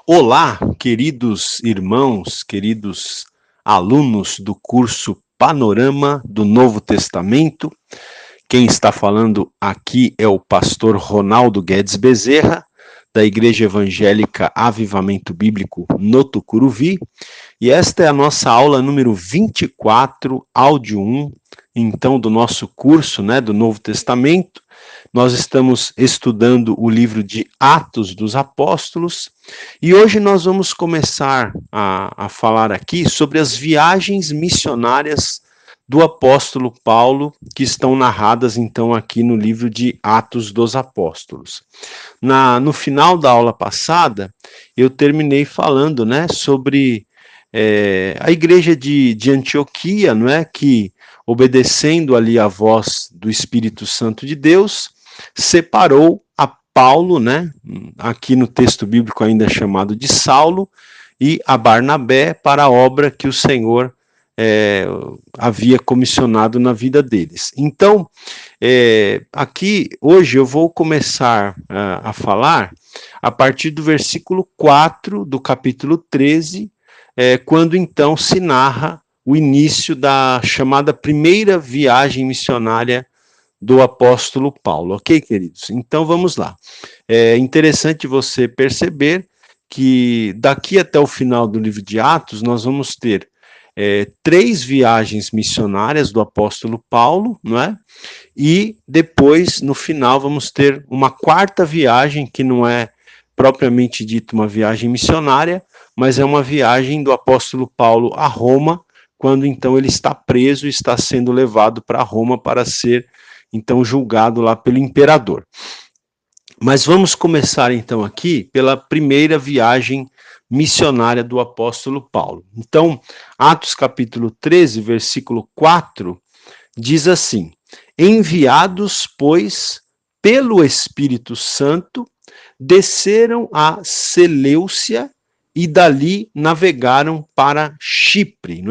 Olá, queridos irmãos, queridos alunos do curso Panorama do Novo Testamento. Quem está falando aqui é o pastor Ronaldo Guedes Bezerra, da Igreja Evangélica Avivamento Bíblico no Tucuruvi, e esta é a nossa aula número 24, áudio 1, então, do nosso curso, do Novo Testamento. Nós estamos estudando o livro de Atos dos Apóstolos e hoje nós vamos começar a falar aqui sobre as viagens missionárias do apóstolo Paulo, que estão narradas então aqui no livro de Atos dos Apóstolos. No final da aula passada, eu terminei falando sobre a igreja de Antioquia, que obedecendo ali a voz do Espírito Santo de Deus, separou a Paulo, aqui no texto bíblico ainda chamado de Saulo, e a Barnabé para a obra que o Senhor havia comissionado na vida deles. Então, aqui hoje eu vou começar a falar a partir do versículo 4 do capítulo 13, quando então se narra o início da chamada primeira viagem missionária do apóstolo Paulo, ok, queridos? Então vamos lá. É interessante você perceber que daqui até o final do livro de Atos nós vamos ter 3 viagens missionárias do apóstolo Paulo, E depois, no final, vamos ter uma 4ª viagem, que não é propriamente dito uma viagem missionária, mas é uma viagem do apóstolo Paulo a Roma, quando então ele está preso e está sendo levado para Roma para ser então julgado lá pelo imperador. Mas vamos começar então aqui pela primeira viagem missionária do apóstolo Paulo. Então, Atos capítulo 13, versículo 4, diz assim: enviados, pois, pelo Espírito Santo, desceram a Seleucia e dali navegaram para Chipre,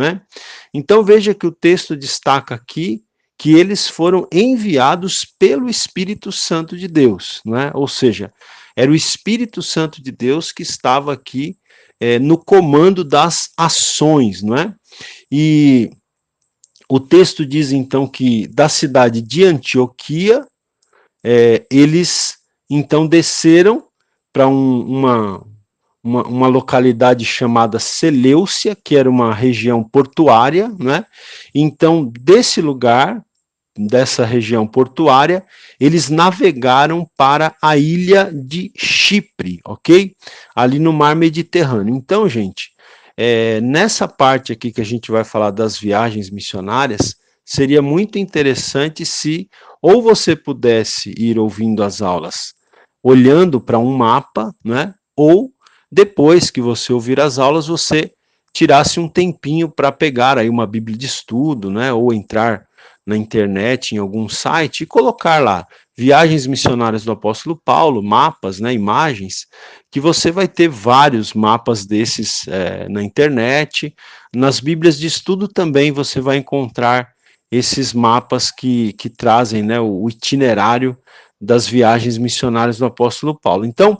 Então veja que o texto destaca aqui que eles foram enviados pelo Espírito Santo de Deus, Ou seja, era o Espírito Santo de Deus que estava aqui no comando das ações, E o texto diz então que da cidade de Antioquia, eles então desceram para uma localidade chamada Seleucia, que era uma região portuária, Então, desse lugar, dessa região portuária, eles navegaram para a ilha de Chipre, ok? Ali no mar Mediterrâneo. Então, gente, nessa parte aqui que a gente vai falar das viagens missionárias, seria muito interessante se ou você pudesse ir ouvindo as aulas olhando para um mapa, ou depois que você ouvir as aulas, você tirasse um tempinho para pegar aí uma Bíblia de estudo, ou entrar na internet, em algum site, e colocar lá viagens missionárias do apóstolo Paulo, mapas, imagens, que você vai ter vários mapas desses na internet. Nas Bíblias de estudo também você vai encontrar esses mapas que trazem o itinerário das viagens missionárias do apóstolo Paulo. Então,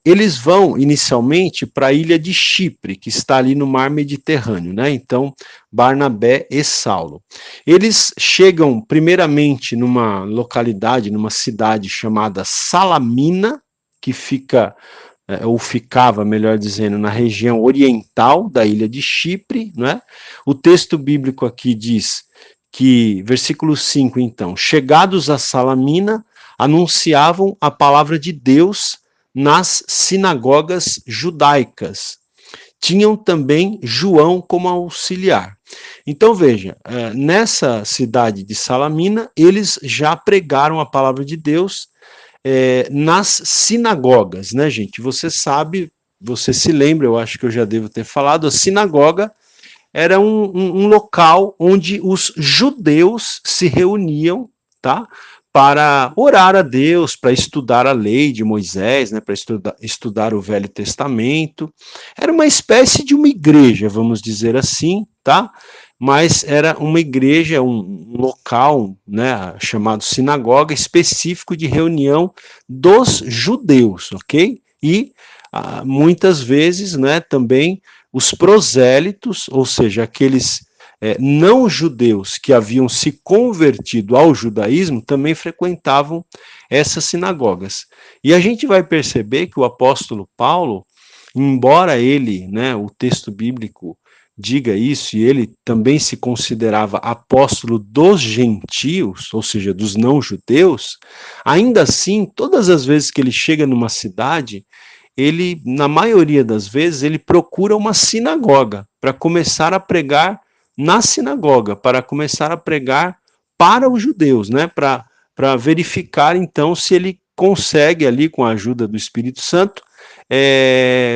eles vão inicialmente para a ilha de Chipre, que está ali no mar Mediterrâneo, Então, Barnabé e Saulo. Eles chegam primeiramente numa localidade, numa cidade chamada Salamina, que fica, ou ficava, melhor dizendo, na região oriental da ilha de Chipre, O texto bíblico aqui diz que, versículo 5, então, chegados a Salamina, anunciavam a palavra de Deus nas sinagogas judaicas. Tinham também João como auxiliar. Então veja, nessa cidade de Salamina, eles já pregaram a palavra de Deus nas sinagogas, gente? Você sabe, você se lembra, eu acho que eu já devo ter falado, a sinagoga era um local onde os judeus se reuniam, para orar a Deus, para estudar a lei de Moisés, para estudar o Velho Testamento. Era uma espécie de uma igreja, vamos dizer assim, Mas era uma igreja, um local, chamado sinagoga, específico de reunião dos judeus, ok? E muitas vezes, né, também os prosélitos, ou seja, aqueles não judeus que haviam se convertido ao judaísmo, também frequentavam essas sinagogas. E a gente vai perceber que o apóstolo Paulo, embora ele, né, o texto bíblico diga isso, e ele também se considerava apóstolo dos gentios, ou seja, dos não-judeus, ainda assim, todas as vezes que ele chega numa cidade, ele, na maioria das vezes, ele procura uma sinagoga para começar a pregar na sinagoga, para começar a pregar para os judeus, né? Para verificar, então, se ele consegue ali, com a ajuda do Espírito Santo,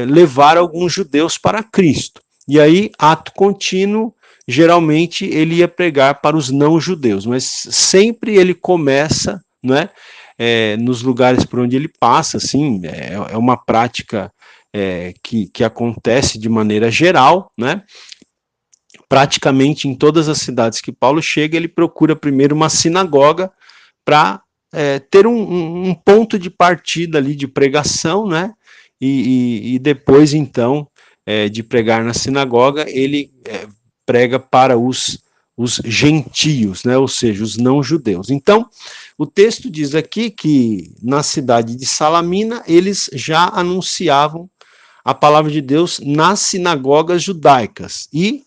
levar alguns judeus para Cristo. E aí, ato contínuo, geralmente ele ia pregar para os não-judeus, mas sempre ele começa, né, nos lugares por onde ele passa, assim, é uma prática que acontece de maneira geral, né, praticamente em todas as cidades que Paulo chega, ele procura primeiro uma sinagoga para ter um ponto de partida ali de pregação, né, e depois, então, de pregar na sinagoga, ele prega para os gentios, né, ou seja, os não-judeus. Então, o texto diz aqui que na cidade de Salamina, eles já anunciavam a palavra de Deus nas sinagogas judaicas. E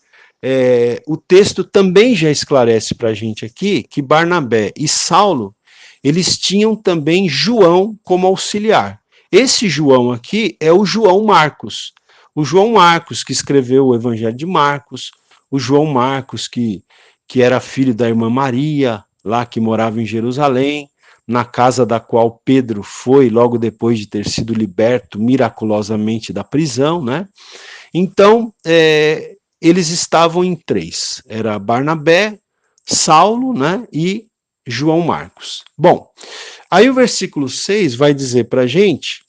o texto também já esclarece para a gente aqui que Barnabé e Saulo, eles tinham também João como auxiliar. Esse João aqui é o João Marcos. O João Marcos, que escreveu o Evangelho de Marcos, o João Marcos, que era filho da irmã Maria, lá que morava em Jerusalém, na casa da qual Pedro foi logo depois de ter sido liberto miraculosamente da prisão, né? Então, eles estavam em três, era Barnabé, Saulo, né, e João Marcos. Bom, aí o versículo 6 vai dizer para a gente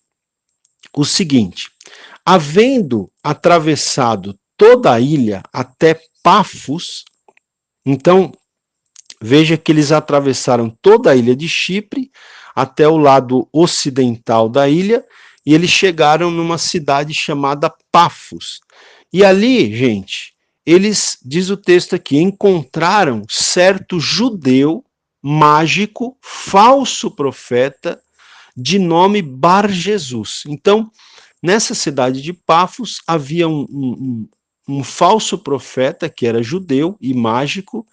o seguinte: havendo atravessado toda a ilha até Pafos, então veja que eles atravessaram toda a ilha de Chipre até o lado ocidental da ilha e eles chegaram numa cidade chamada Pafos. E ali, gente, eles, diz o texto aqui, encontraram certo judeu mágico, falso profeta, de nome Bar Jesus. Então, nessa cidade de Pafos havia um falso profeta que era judeu e mágico,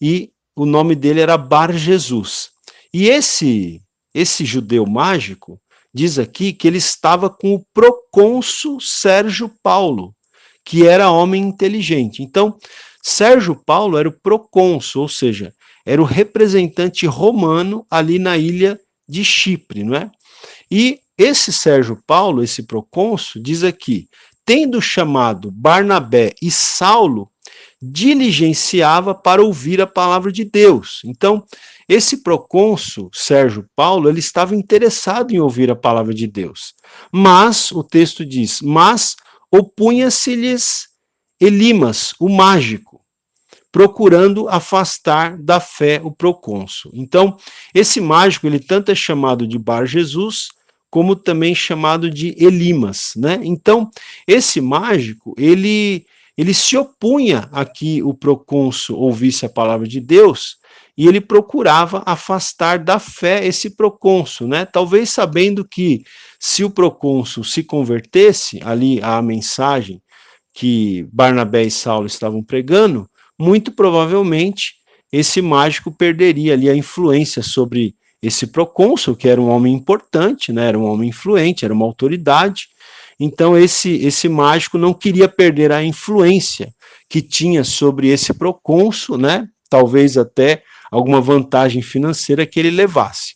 e o nome dele era Bar Jesus. E esse judeu mágico diz aqui que ele estava com o procônsul Sérgio Paulo, que era homem inteligente. Então, Sérgio Paulo era o procônsul, ou seja, era o representante romano ali na ilha de Chipre, não é? E esse Sérgio Paulo, esse procônsul, diz aqui, tendo chamado Barnabé e Saulo, diligenciava para ouvir a palavra de Deus. Então, esse procônsul, Sérgio Paulo, ele estava interessado em ouvir a palavra de Deus. Mas, o texto diz, mas opunha-se-lhes Elimas, o mágico, procurando afastar da fé o procônsul. Então, esse mágico, ele tanto é chamado de Bar Jesus, como também chamado de Elimas, né? Então, esse mágico, ele se opunha a que o procônsul ouvisse a palavra de Deus e ele procurava afastar da fé esse procônsul, né? Talvez sabendo que se o procônsul se convertesse ali à mensagem que Barnabé e Saulo estavam pregando, muito provavelmente esse mágico perderia ali a influência sobre esse procônsul, que era um homem importante, né? Era um homem influente, era uma autoridade. Então esse mágico não queria perder a influência que tinha sobre esse procônsul, né? Talvez até alguma vantagem financeira que ele levasse.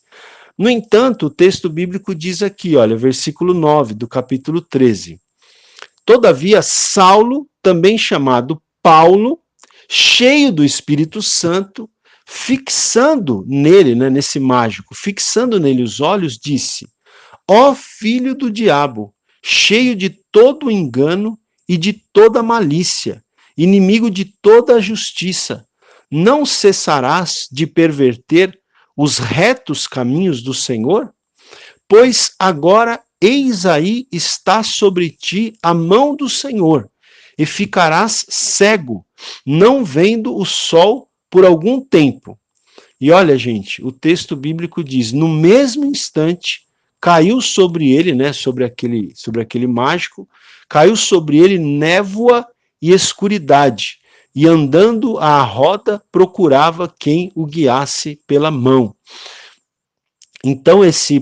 No entanto, o texto bíblico diz aqui, olha, versículo 9 do capítulo 13. Todavia, Saulo, também chamado Paulo, cheio do Espírito Santo, fixando nele, né, nesse mágico, fixando nele os olhos, disse: ó filho do diabo, cheio de todo engano e de toda malícia, inimigo de toda a justiça, não cessarás de perverter os retos caminhos do Senhor? Pois agora eis aí está sobre ti a mão do Senhor, e ficarás cego, não vendo o sol por algum tempo. E olha, gente, o texto bíblico diz, no mesmo instante, caiu sobre ele, né, sobre aquele mágico, caiu sobre ele névoa e escuridade, e andando à roda procurava quem o guiasse pela mão. Então esse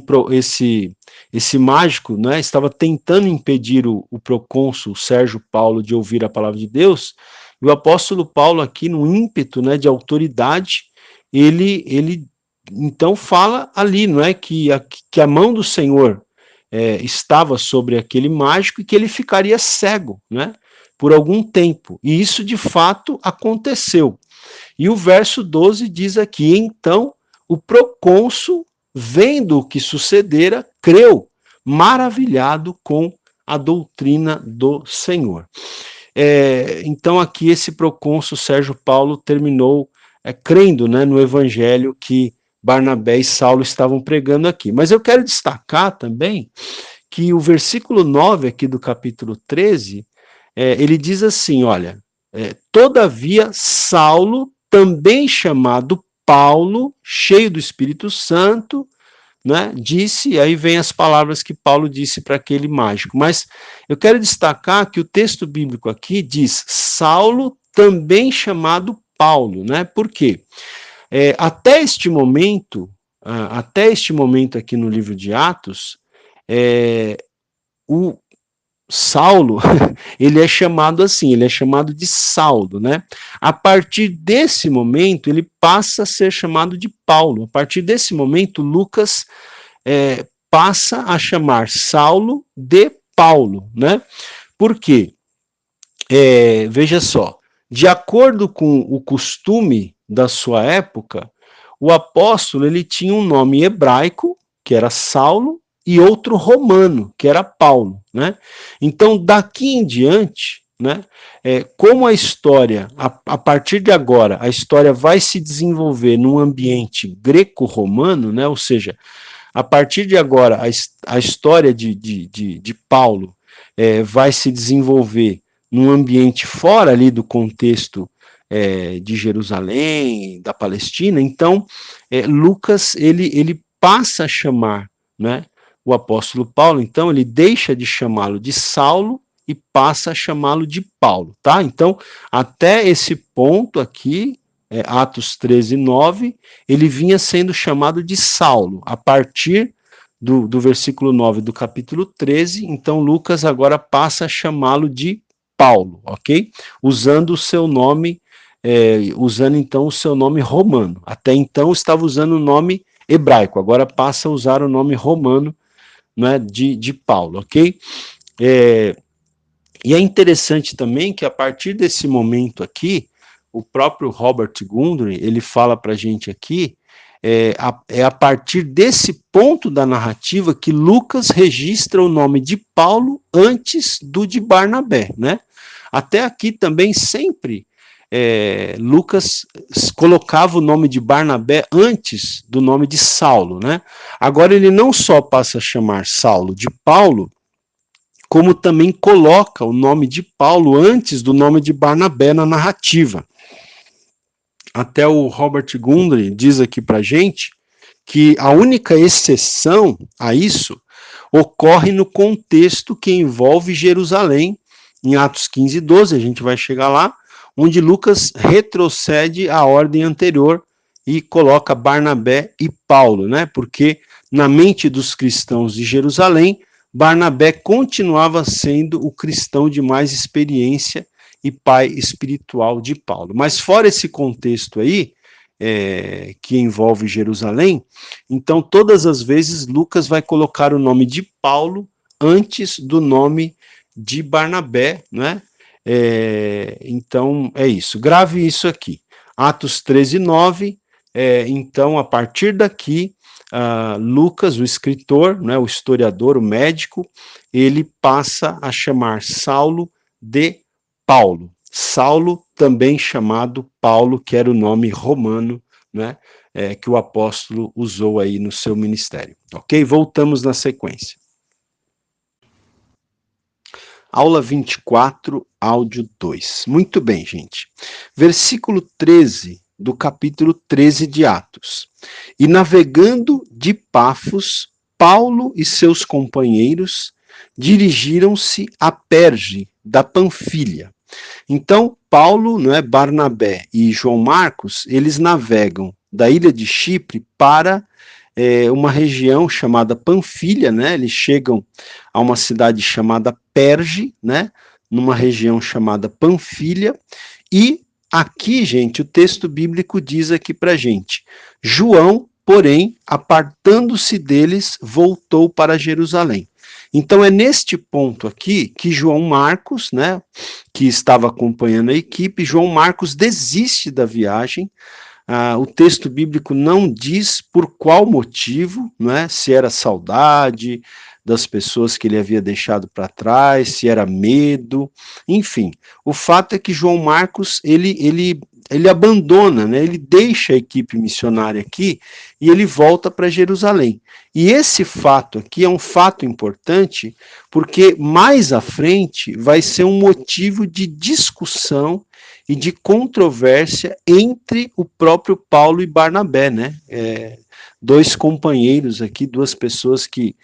mágico, né, estava tentando impedir o procônsul Sérgio Paulo de ouvir a palavra de Deus, e o apóstolo Paulo aqui no ímpeto, né, de autoridade, ele então fala ali, não é, que a mão do Senhor estava sobre aquele mágico e que ele ficaria cego, né, por algum tempo. E isso de fato aconteceu. E o verso 12 diz aqui, então o procônsul, vendo o que sucedera, creu, maravilhado com a doutrina do Senhor. Então aqui esse procônsul Sérgio Paulo terminou crendo, né, no evangelho que Barnabé e Saulo estavam pregando aqui. Mas eu quero destacar também que o versículo 9 aqui do capítulo 13, ele diz assim, olha, todavia Saulo, também chamado Paulo, cheio do Espírito Santo, né, disse, aí vem as palavras que Paulo disse para aquele mágico, mas eu quero destacar que o texto bíblico aqui diz Saulo, também chamado Paulo, né, por quê? Até este momento aqui no livro de Atos, o Saulo, ele é chamado assim, ele é chamado de Saulo, né? A partir desse momento, ele passa a ser chamado de Paulo. A partir desse momento, Lucas passa a chamar Saulo de Paulo, né? Por quê? Veja só, de acordo com o costume da sua época, o apóstolo ele tinha um nome hebraico, que era Saulo, e outro romano, que era Paulo, né? Então, daqui em diante, né, como a história, a partir de agora, a história vai se desenvolver num ambiente greco-romano, né, ou seja, a partir de agora, a história de Paulo vai se desenvolver num ambiente fora ali do contexto de Jerusalém, da Palestina, então Lucas ele passa a chamar, né, o apóstolo Paulo, então ele deixa de chamá-lo de Saulo e passa a chamá-lo de Paulo, tá? Então, até esse ponto aqui, Atos 13, 9, ele vinha sendo chamado de Saulo. A partir do versículo 9 do capítulo 13, então Lucas agora passa a chamá-lo de Paulo, ok? Usando o seu nome, usando então o seu nome romano. Até então estava usando o nome hebraico, agora passa a usar o nome romano, né, de Paulo, ok? E é interessante também que a partir desse momento aqui, o próprio Robert Gundry, ele fala para a gente aqui, a partir desse ponto da narrativa que Lucas registra o nome de Paulo antes do de Barnabé, né? Até aqui também sempre Lucas colocava o nome de Barnabé antes do nome de Saulo, né? Agora ele não só passa a chamar Saulo de Paulo, como também coloca o nome de Paulo antes do nome de Barnabé na narrativa. Até o Robert Gundry diz aqui para gente que a única exceção a isso ocorre no contexto que envolve Jerusalém, em Atos 15, 12, a gente vai chegar lá, onde Lucas retrocede à ordem anterior e coloca Barnabé e Paulo, né? Porque na mente dos cristãos de Jerusalém, Barnabé continuava sendo o cristão de mais experiência e pai espiritual de Paulo. Mas fora esse contexto aí, que envolve Jerusalém, então todas as vezes Lucas vai colocar o nome de Paulo antes do nome de Barnabé, né? Então é isso, grave isso aqui. Atos 13, 9, então a partir daqui, Lucas, o escritor, né, o historiador, o médico, ele passa a chamar Saulo de Paulo. Saulo, também chamado Paulo, que era o nome romano, né, que o apóstolo usou aí no seu ministério. Ok? Voltamos na sequência. Aula 24, áudio 2. Muito bem, gente. Versículo 13 do capítulo 13 de Atos. E navegando de Pafos, Paulo e seus companheiros dirigiram-se a Perge da Panfilha. Então, Paulo, não é, Barnabé e João Marcos, eles navegam da ilha de Chipre para uma região chamada Panfilha, né? Eles chegam a uma cidade chamada Perge, né? Numa região chamada Panfilha, e aqui, gente, o texto bíblico diz aqui pra gente: João, porém, apartando-se deles, voltou para Jerusalém. Então é neste ponto aqui que João Marcos, né, que estava acompanhando a equipe, João Marcos desiste da viagem. O texto bíblico não diz por qual motivo, não é? Se era saudade das pessoas que ele havia deixado para trás, se era medo, enfim. O fato é que João Marcos, ele abandona, né? Ele deixa a equipe missionária aqui e ele volta para Jerusalém. E esse fato aqui é um fato importante, porque mais à frente vai ser um motivo de discussão e de controvérsia entre o próprio Paulo e Barnabé, né? Dois companheiros aqui, duas pessoas que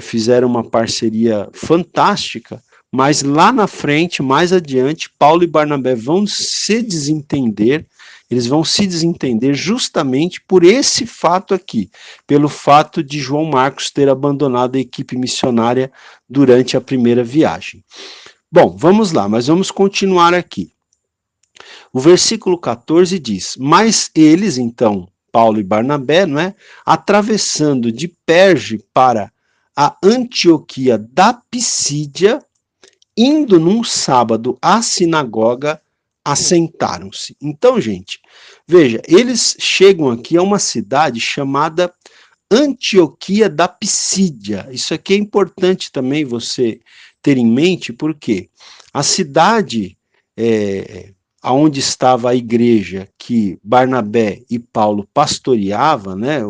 fizeram uma parceria fantástica, mas lá na frente, mais adiante, Paulo e Barnabé vão se desentender, eles vão se desentender justamente por esse fato aqui, pelo fato de João Marcos ter abandonado a equipe missionária durante a primeira viagem. Bom, vamos lá, mas vamos continuar aqui. O versículo 14 diz: mas eles, então, Paulo e Barnabé, não é, atravessando de Perge para a Antioquia da Pisídia, indo num sábado à sinagoga, assentaram-se. Então, gente, veja, eles chegam aqui a uma cidade chamada Antioquia da Pisídia. Isso aqui é importante também você ter em mente, porque a cidade aonde estava a igreja que Barnabé e Paulo pastoreavam, né?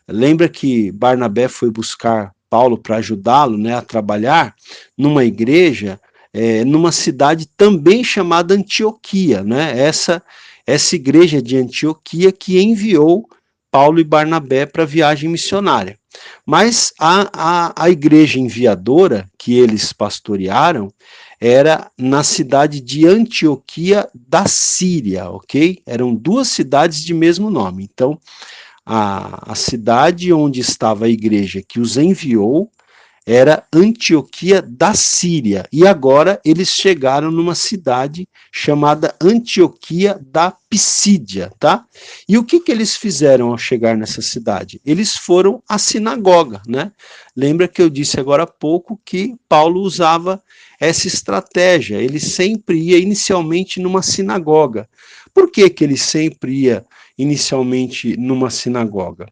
Lembra que Barnabé foi buscar Paulo para ajudá-lo, né, a trabalhar numa igreja, numa cidade também chamada Antioquia, né? Essa igreja de Antioquia que enviou Paulo e Barnabé para a viagem missionária. Mas a igreja enviadora que eles pastorearam era na cidade de Antioquia da Síria, ok? Eram duas cidades de mesmo nome. Então, a cidade onde estava a igreja que os enviou era Antioquia da Síria. E agora eles chegaram numa cidade chamada Antioquia da Pisídia, tá? E o que eles fizeram ao chegar nessa cidade? Eles foram à sinagoga, né? Lembra que eu disse agora há pouco que Paulo usava essa estratégia. Ele sempre ia inicialmente numa sinagoga. Por que ele sempre ia inicialmente numa sinagoga?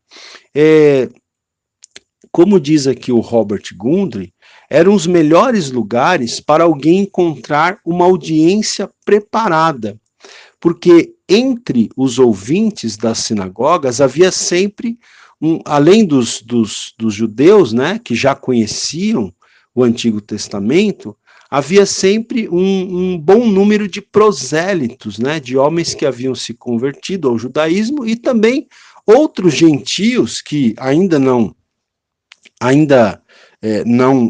Como diz aqui o Robert Gundry, eram os melhores lugares para alguém encontrar uma audiência preparada, porque entre os ouvintes das sinagogas havia sempre, além dos judeus, né, que já conheciam o Antigo Testamento, havia sempre um bom número de prosélitos, né, de homens que haviam se convertido ao judaísmo e também outros gentios que ainda não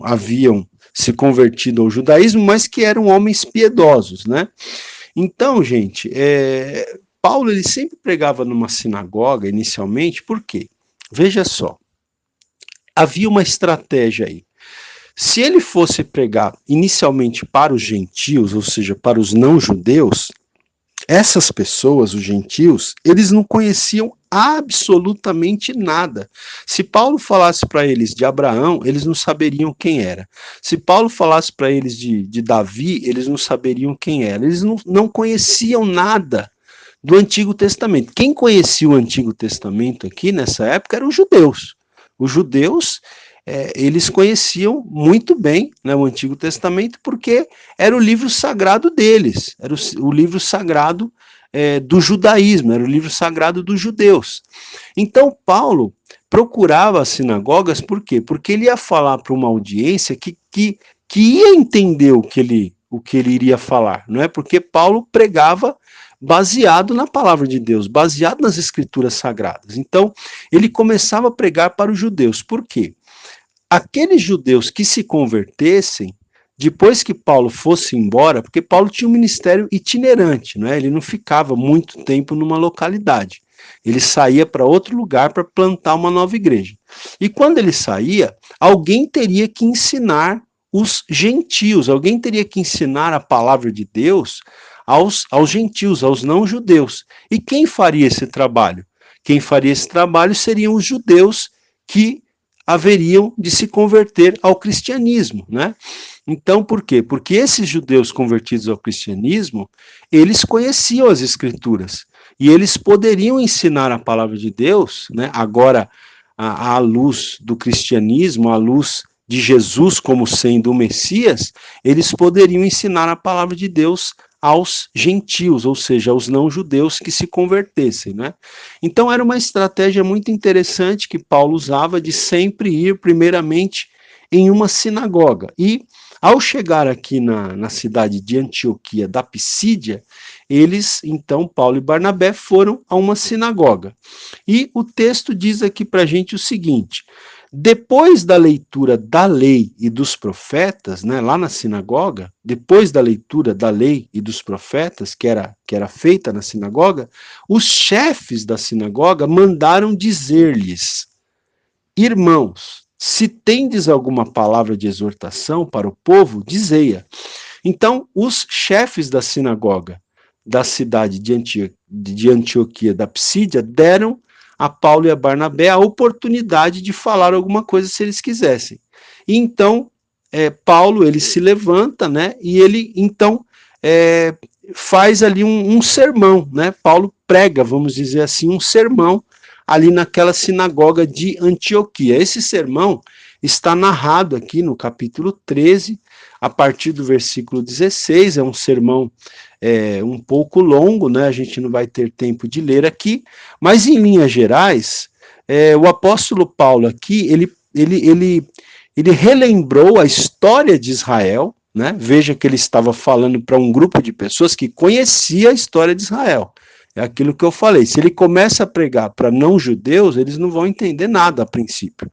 haviam se convertido ao judaísmo, mas que eram homens piedosos, né? Então, gente, Paulo ele sempre pregava numa sinagoga inicialmente, por quê? Veja só, havia uma estratégia aí. Se ele fosse pregar inicialmente para os gentios, ou seja, para os não-judeus, essas pessoas, os gentios, eles não conheciam absolutamente nada. Se Paulo falasse para eles de Abraão, eles não saberiam quem era. Se Paulo falasse para eles de Davi, eles não saberiam quem era. Eles não conheciam nada do Antigo Testamento. Quem conhecia o Antigo Testamento aqui nessa época eram os judeus. Os judeus, eles conheciam muito bem, né, o Antigo Testamento, porque era o livro sagrado deles, era o livro sagrado do judaísmo, era o livro sagrado dos judeus. Então, Paulo procurava as sinagogas, por quê? Porque ele ia falar para uma audiência que que ia entender o que ele iria falar, não é? Porque Paulo pregava baseado na palavra de Deus, baseado nas escrituras sagradas. Então, ele começava a pregar para os judeus. Por quê? Aqueles judeus que se convertessem, depois que Paulo fosse embora, porque Paulo tinha um ministério itinerante, não é? Ele não ficava muito tempo numa localidade. Ele saía para outro lugar para plantar uma nova igreja. E quando ele saía, alguém teria que ensinar os gentios, alguém teria que ensinar a palavra de Deus aos gentios, aos não-judeus. E quem faria esse trabalho? Quem faria esse trabalho seriam os judeus que haveriam de se converter ao cristianismo, né? Então, por quê? Porque esses judeus convertidos ao cristianismo, eles conheciam as escrituras e eles poderiam ensinar a palavra de Deus, né? Agora, à luz do cristianismo, à luz de Jesus como sendo o Messias, eles poderiam ensinar a palavra de Deus aos gentios, ou seja, aos não-judeus que se convertessem, né? Então era uma estratégia muito interessante que Paulo usava de sempre ir primeiramente em uma sinagoga. E ao chegar aqui na cidade de Antioquia da Pisídia, eles, então, Paulo e Barnabé, foram a uma sinagoga. E o texto diz aqui para a gente o seguinte: depois da leitura da lei e dos profetas, né, lá na sinagoga, depois da leitura da lei e dos profetas, que era feita na sinagoga, os chefes da sinagoga mandaram dizer-lhes: irmãos, se tendes alguma palavra de exortação para o povo, dizei-a. Então, os chefes da sinagoga da cidade de Antioquia da Psídia deram a Paulo e a Barnabé a oportunidade de falar alguma coisa se eles quisessem. E então, Paulo, ele se levanta, né, e ele, então, faz ali um sermão, né, Paulo prega, vamos dizer assim, um sermão ali naquela sinagoga de Antioquia. Esse sermão está narrado aqui no capítulo 13, a partir do versículo 16, é um sermão um pouco longo, né? A gente não vai ter tempo de ler aqui, mas em linhas gerais, o apóstolo Paulo aqui, ele relembrou a história de Israel, né? Veja que ele estava falando para um grupo de pessoas que conhecia a história de Israel. É aquilo que eu falei, se ele começa a pregar para não-judeus, eles não vão entender nada a princípio.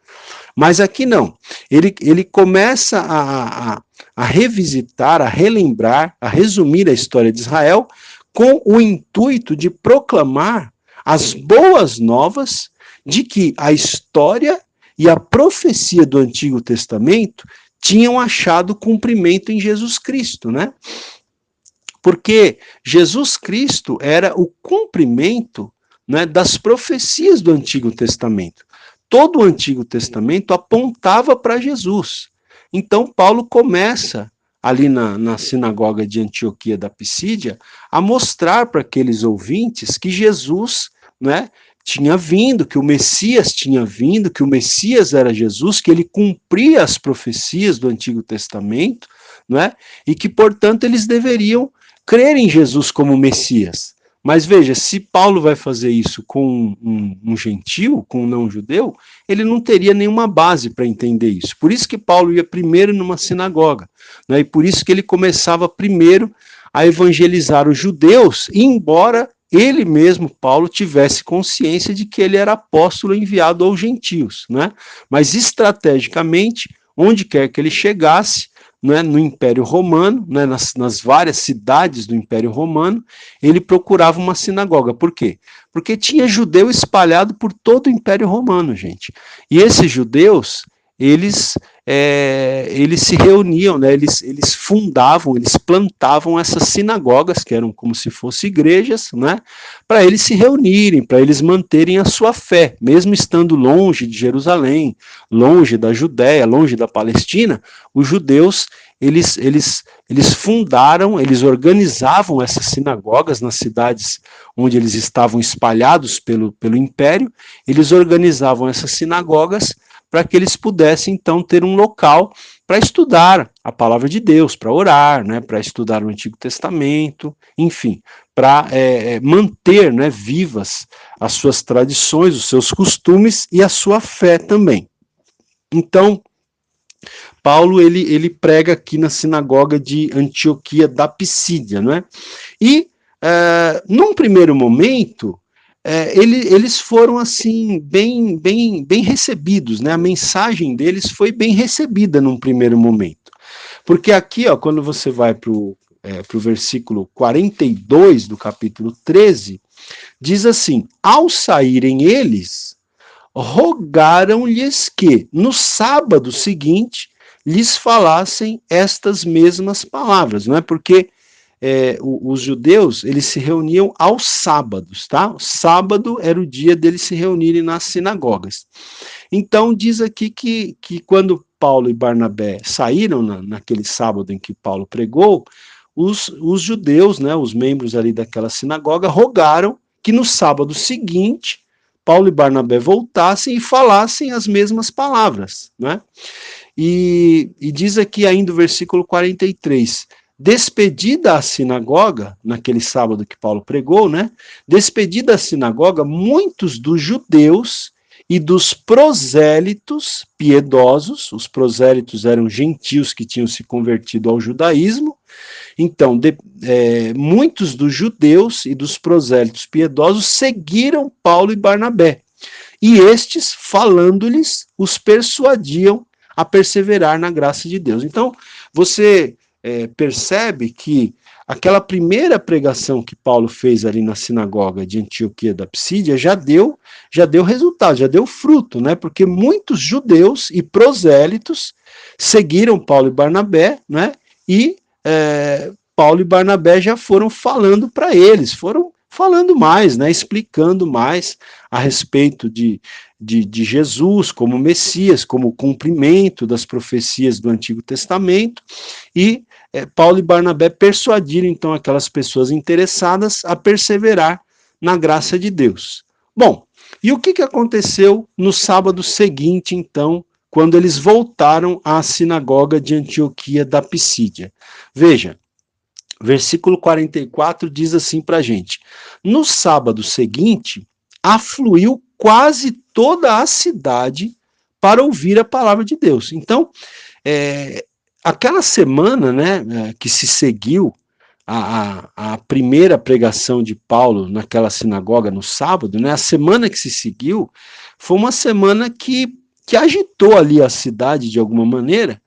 Mas aqui não, ele começa a revisitar, a relembrar, a resumir a história de Israel com o intuito de proclamar as boas novas de que a história e a profecia do Antigo Testamento tinham achado cumprimento em Jesus Cristo, né? Porque Jesus Cristo era o cumprimento, né, das profecias do Antigo Testamento. Todo o Antigo Testamento apontava para Jesus. Então, Paulo começa, ali na sinagoga de Antioquia da Pisídia, a mostrar para aqueles ouvintes que Jesus, né, tinha vindo, que o Messias tinha vindo, que o Messias era Jesus, que ele cumpria as profecias do Antigo Testamento, né, e que, portanto, eles deveriam crer em Jesus como Messias. Mas veja, se Paulo vai fazer isso com um gentil, com um não-judeu, ele não teria nenhuma base para entender isso. Por isso que Paulo ia primeiro numa sinagoga, né? E por isso que ele começava primeiro a evangelizar os judeus, embora ele mesmo, Paulo, tivesse consciência de que ele era apóstolo enviado aos gentios, né? Mas estrategicamente, onde quer que ele chegasse, né, no Império Romano, né, nas várias cidades do Império Romano, ele procurava uma sinagoga. Por quê? Porque tinha judeu espalhado por todo o Império Romano, gente. E esses judeus, eles se reuniam, né, eles fundavam, eles plantavam essas sinagogas, que eram como se fossem igrejas, né, para eles se reunirem, para eles manterem a sua fé, mesmo estando longe de Jerusalém, longe da Judéia, longe da Palestina. Os judeus, eles fundaram, eles organizavam essas sinagogas nas cidades onde eles estavam espalhados pelo império, eles organizavam essas sinagogas para que eles pudessem, então, ter um local para estudar a palavra de Deus, para orar, né, para estudar o Antigo Testamento, enfim, para manter, né, vivas as suas tradições, os seus costumes e a sua fé também. Então, Paulo ele prega aqui na sinagoga de Antioquia da Pisídia, não é? E num primeiro momento eles foram assim bem recebidos, né? A mensagem deles foi bem recebida num primeiro momento, porque aqui, ó, quando você vai para o versículo 42 do capítulo 13, diz assim: ao saírem eles, rogaram-lhes que no sábado seguinte lhes falassem estas mesmas palavras, não é? Porque os judeus, eles se reuniam aos sábados, tá? O sábado era o dia deles se reunirem nas sinagogas. Então diz aqui que quando Paulo e Barnabé saíram naquele sábado em que Paulo pregou, os judeus, né, os membros ali daquela sinagoga, rogaram que no sábado seguinte Paulo e Barnabé voltassem e falassem as mesmas palavras, né? E diz aqui ainda o versículo 43, despedida a sinagoga, naquele sábado que Paulo pregou, né? Despedida a sinagoga, muitos dos judeus e dos prosélitos piedosos, os prosélitos eram gentios que tinham se convertido ao judaísmo, então, muitos dos judeus e dos prosélitos piedosos seguiram Paulo e Barnabé, e estes, falando-lhes, os persuadiam a perseverar na graça de Deus. Então, você percebe que aquela primeira pregação que Paulo fez ali na sinagoga de Antioquia da Pisídia já deu resultado, já deu fruto, né? Porque muitos judeus e prosélitos seguiram Paulo e Barnabé, né? E Paulo e Barnabé já foram falando para eles, foram falando mais, né, explicando mais a respeito de Jesus como Messias, como cumprimento das profecias do Antigo Testamento, e Paulo e Barnabé persuadiram então aquelas pessoas interessadas a perseverar na graça de Deus. Bom, e o que aconteceu no sábado seguinte, então, quando eles voltaram à sinagoga de Antioquia da Pisídia? Veja, versículo 44 diz assim para a gente: no sábado seguinte, afluiu quase toda a cidade para ouvir a palavra de Deus. Então, aquela semana, né, que se seguiu a primeira pregação de Paulo naquela sinagoga no sábado, né, a semana que se seguiu, foi uma semana que agitou ali a cidade de alguma maneira,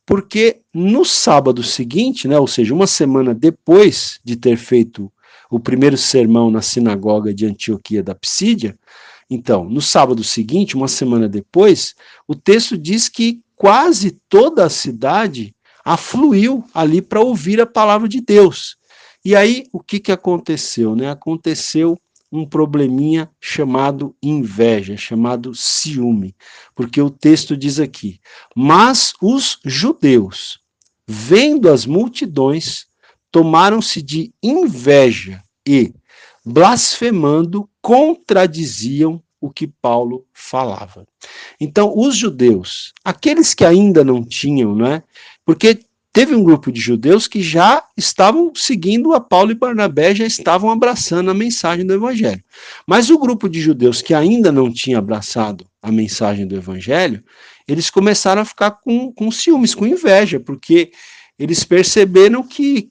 porque no sábado seguinte, né, ou seja, uma semana depois de ter feito o primeiro sermão na sinagoga de Antioquia da Pisídia, então, no sábado seguinte, uma semana depois, o texto diz que quase toda a cidade afluiu ali para ouvir a palavra de Deus. E aí, o que aconteceu, né? Aconteceu um probleminha chamado inveja, chamado ciúme, porque o texto diz aqui: mas os judeus, vendo as multidões, tomaram-se de inveja e, blasfemando, contradiziam o que Paulo falava. Então, os judeus, aqueles que ainda não tinham, não é? Porque teve um grupo de judeus que já estavam seguindo a Paulo e Barnabé, já estavam abraçando a mensagem do evangelho. Mas o grupo de judeus que ainda não tinha abraçado a mensagem do evangelho, eles começaram a ficar com ciúmes, com inveja, porque eles perceberam que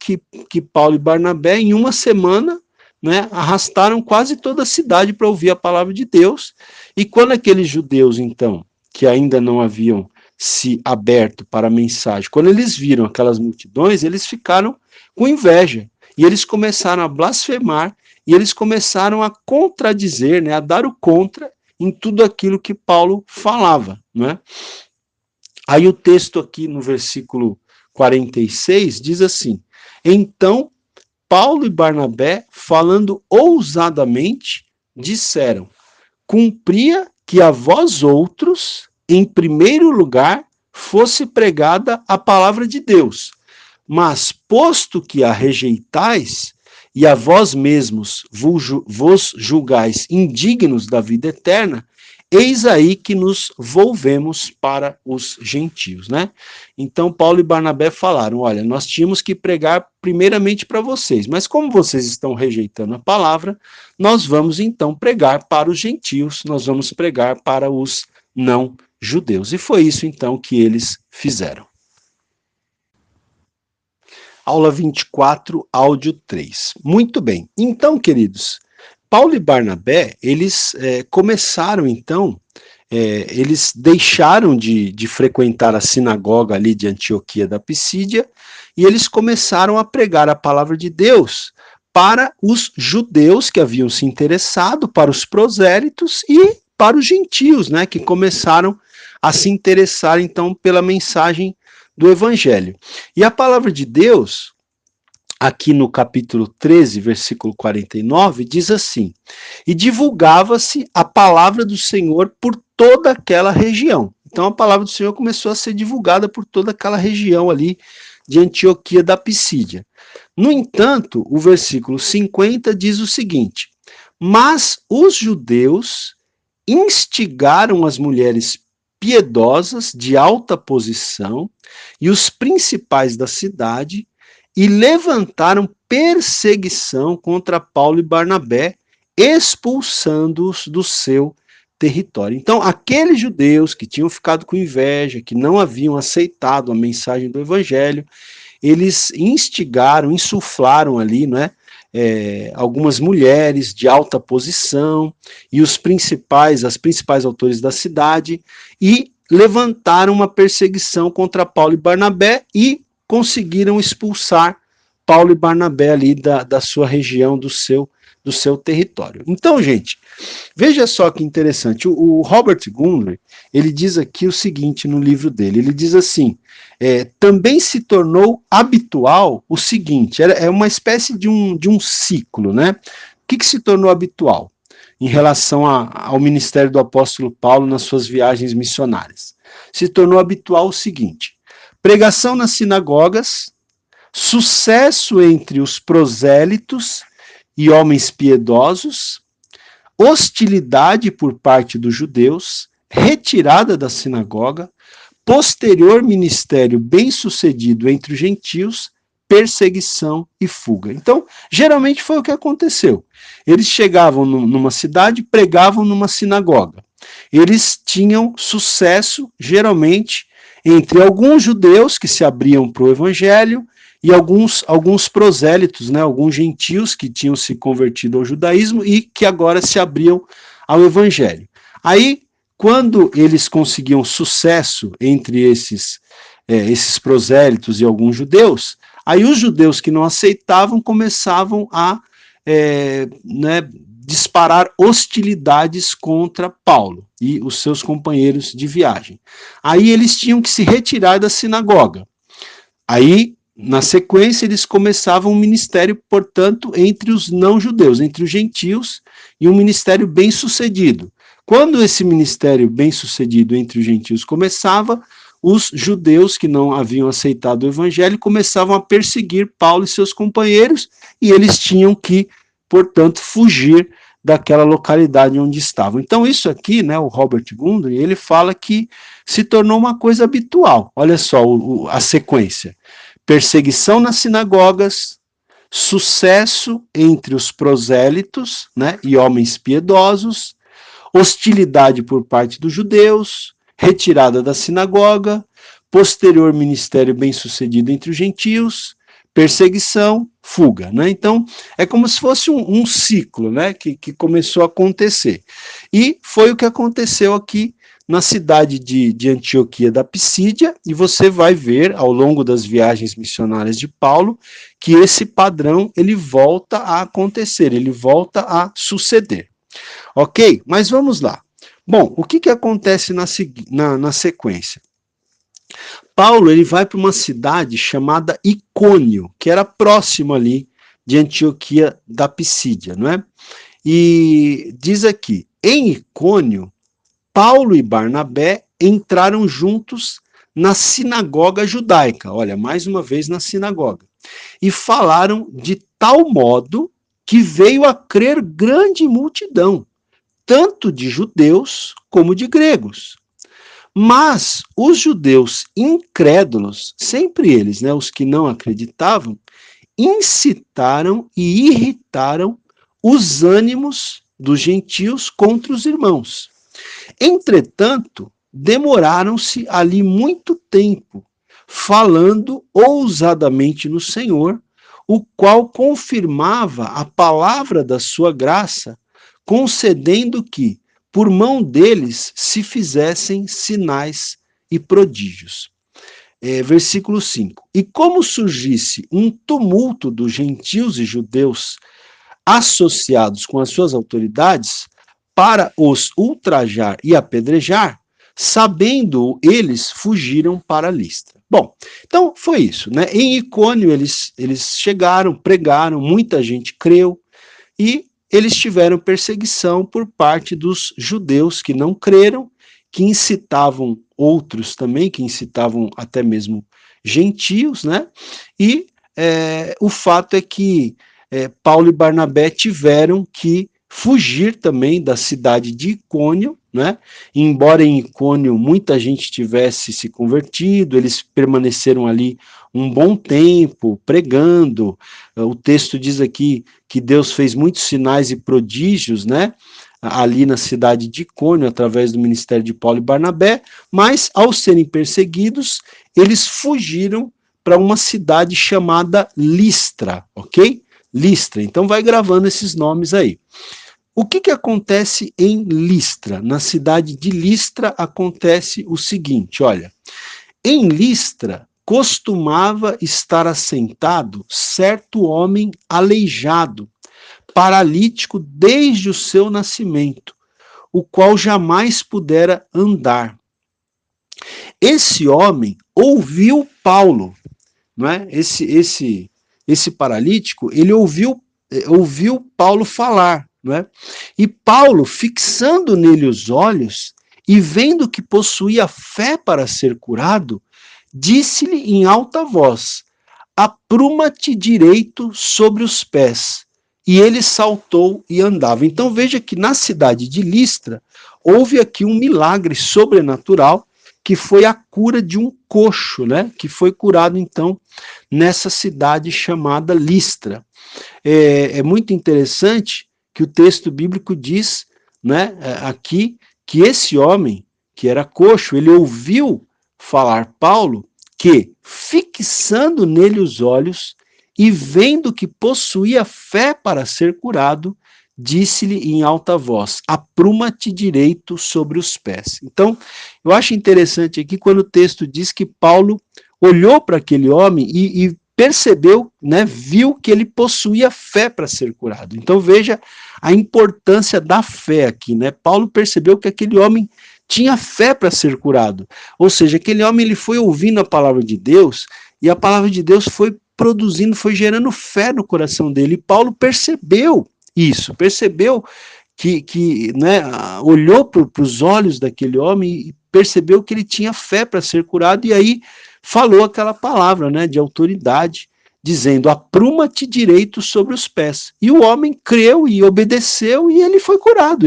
Paulo e Barnabé, em uma semana, né, arrastaram quase toda a cidade para ouvir a palavra de Deus, e quando aqueles judeus, então, que ainda não haviam se aberto para a mensagem, quando eles viram aquelas multidões, eles ficaram com inveja, e eles começaram a blasfemar, e eles começaram a contradizer, né, a dar o contra em tudo aquilo que Paulo falava, né? Aí o texto aqui no versículo 46 diz assim: então Paulo e Barnabé, falando ousadamente, disseram: cumpria que a vós outros, em primeiro lugar, fosse pregada a palavra de Deus, mas posto que a rejeitais, e a vós mesmos vos julgais indignos da vida eterna, eis aí que nos volvemos para os gentios, né? Então Paulo e Barnabé falaram: olha, nós tínhamos que pregar primeiramente para vocês, mas como vocês estão rejeitando a palavra, nós vamos então pregar para os gentios, nós vamos pregar para os não judeus. E foi isso então que eles fizeram. Aula 24, áudio 3. Muito bem. Então, queridos, Paulo e Barnabé, eles começaram, então, eles deixaram de frequentar a sinagoga ali de Antioquia da Pisídia e eles começaram a pregar a palavra de Deus para os judeus que haviam se interessado, para os prosélitos e para os gentios, né, que começaram a se interessar, então, pela mensagem do Evangelho. E a palavra de Deus, aqui no capítulo 13, versículo 49, diz assim: e divulgava-se a palavra do Senhor por toda aquela região. Então a palavra do Senhor começou a ser divulgada por toda aquela região ali de Antioquia da Pisídia. No entanto, o versículo 50 diz o seguinte: mas os judeus instigaram as mulheres piedosas de alta posição e os principais da cidade e levantaram perseguição contra Paulo e Barnabé, expulsando-os do seu território. Então, aqueles judeus que tinham ficado com inveja, que não haviam aceitado a mensagem do evangelho, eles instigaram, insuflaram ali, não é? Algumas mulheres de alta posição e as principais autores da cidade, e levantaram uma perseguição contra Paulo e Barnabé e conseguiram expulsar Paulo e Barnabé ali da sua região, do seu território. Então, gente, veja só que interessante, o Robert Gundry, ele diz aqui o seguinte no livro dele, ele diz assim: também se tornou habitual o seguinte, é uma espécie de um ciclo, né? O que se tornou habitual em relação ao ministério do apóstolo Paulo nas suas viagens missionárias? Se tornou habitual o seguinte: pregação nas sinagogas, sucesso entre os prosélitos e homens piedosos, hostilidade por parte dos judeus, retirada da sinagoga, posterior ministério bem-sucedido entre os gentios, perseguição e fuga. Então, geralmente foi o que aconteceu. Eles chegavam numa cidade, pregavam numa sinagoga. Eles tinham sucesso, geralmente, entre alguns judeus que se abriam para o evangelho e alguns prosélitos, né, alguns gentios que tinham se convertido ao judaísmo e que agora se abriam ao evangelho. Aí, quando eles conseguiam sucesso entre esses prosélitos e alguns judeus, aí os judeus que não aceitavam começavam a disparar hostilidades contra Paulo e os seus companheiros de viagem. Aí eles tinham que se retirar da sinagoga. Aí, na sequência, eles começavam um ministério, portanto, entre os não-judeus, entre os gentios, e um ministério bem-sucedido. Quando esse ministério bem-sucedido entre os gentios começava, os judeus que não haviam aceitado o evangelho começavam a perseguir Paulo e seus companheiros, e eles tinham que, portanto, fugir daquela localidade onde estavam. Então isso aqui, né, o Robert Gundry, ele fala que se tornou uma coisa habitual. Olha só a sequência: perseguição nas sinagogas, sucesso entre os prosélitos, né, e homens piedosos, hostilidade por parte dos judeus, retirada da sinagoga, posterior ministério bem-sucedido entre os gentios, perseguição, fuga, né? Então, é como se fosse um ciclo, né, que começou a acontecer. E foi o que aconteceu aqui na cidade de Antioquia da Pisídia, e você vai ver ao longo das viagens missionárias de Paulo que esse padrão ele volta a acontecer, ele volta a suceder. Ok? Mas vamos lá. Bom, o que acontece na sequência? Paulo ele vai para uma cidade chamada Icônio, que era próximo ali de Antioquia da Pisídia, não é? E diz aqui: em Icônio, Paulo e Barnabé entraram juntos na sinagoga judaica, olha, mais uma vez na sinagoga, e falaram de tal modo que veio a crer grande multidão, tanto de judeus como de gregos. Mas os judeus incrédulos, sempre eles, né, os que não acreditavam, incitaram e irritaram os ânimos dos gentios contra os irmãos. Entretanto, demoraram-se ali muito tempo, falando ousadamente no Senhor, o qual confirmava a palavra da sua graça, concedendo que, por mão deles, se fizessem sinais e prodígios. Versículo 5. E como surgisse um tumulto dos gentios e judeus associados com as suas autoridades para os ultrajar e apedrejar, sabendo eles, fugiram para Listra. Bom, então foi isso, né? Em Icônio eles chegaram, pregaram, muita gente creu e eles tiveram perseguição por parte dos judeus que não creram, que incitavam outros também, que incitavam até mesmo gentios, né? E o fato é que Paulo e Barnabé tiveram que fugir também da cidade de Icônio, né? Embora em Icônio muita gente tivesse se convertido, eles permaneceram ali um bom tempo pregando. O texto diz aqui que Deus fez muitos sinais e prodígios, né? Ali na cidade de Icônio, através do ministério de Paulo e Barnabé, mas ao serem perseguidos, eles fugiram para uma cidade chamada Listra, ok? Listra. Então vai gravando esses nomes aí. O que acontece em Listra? Na cidade de Listra acontece o seguinte, olha. Em Listra costumava estar assentado certo homem aleijado, paralítico desde o seu nascimento, o qual jamais pudera andar. Esse homem ouviu Paulo, não é? Esse paralítico, ele ouviu Paulo falar, não é? E Paulo, fixando nele os olhos e vendo que possuía fé para ser curado, disse-lhe em alta voz: apruma-te direito sobre os pés. E ele saltou e andava. Então veja que na cidade de Listra houve aqui um milagre sobrenatural, que foi a cura de um coxo, né? Que foi curado então nessa cidade chamada Listra. É muito interessante que o texto bíblico diz, né, aqui, que esse homem, que era coxo, ele ouviu falar Paulo, que, fixando nele os olhos e vendo que possuía fé para ser curado, disse-lhe em alta voz: apruma-te direito sobre os pés. Então, eu acho interessante aqui quando o texto diz que Paulo olhou para aquele homem e percebeu, né, viu que ele possuía fé para ser curado. Então veja a importância da fé aqui, né? Paulo percebeu que aquele homem tinha fé para ser curado. Ou seja, aquele homem ele foi ouvindo a palavra de Deus e a palavra de Deus foi produzindo, foi gerando fé no coração dele. E Paulo percebeu isso, percebeu que né, olhou para os olhos daquele homem e percebeu que ele tinha fé para ser curado, e aí falou aquela palavra, né, de autoridade, dizendo: apruma-te direito sobre os pés. E o homem creu e obedeceu e ele foi curado.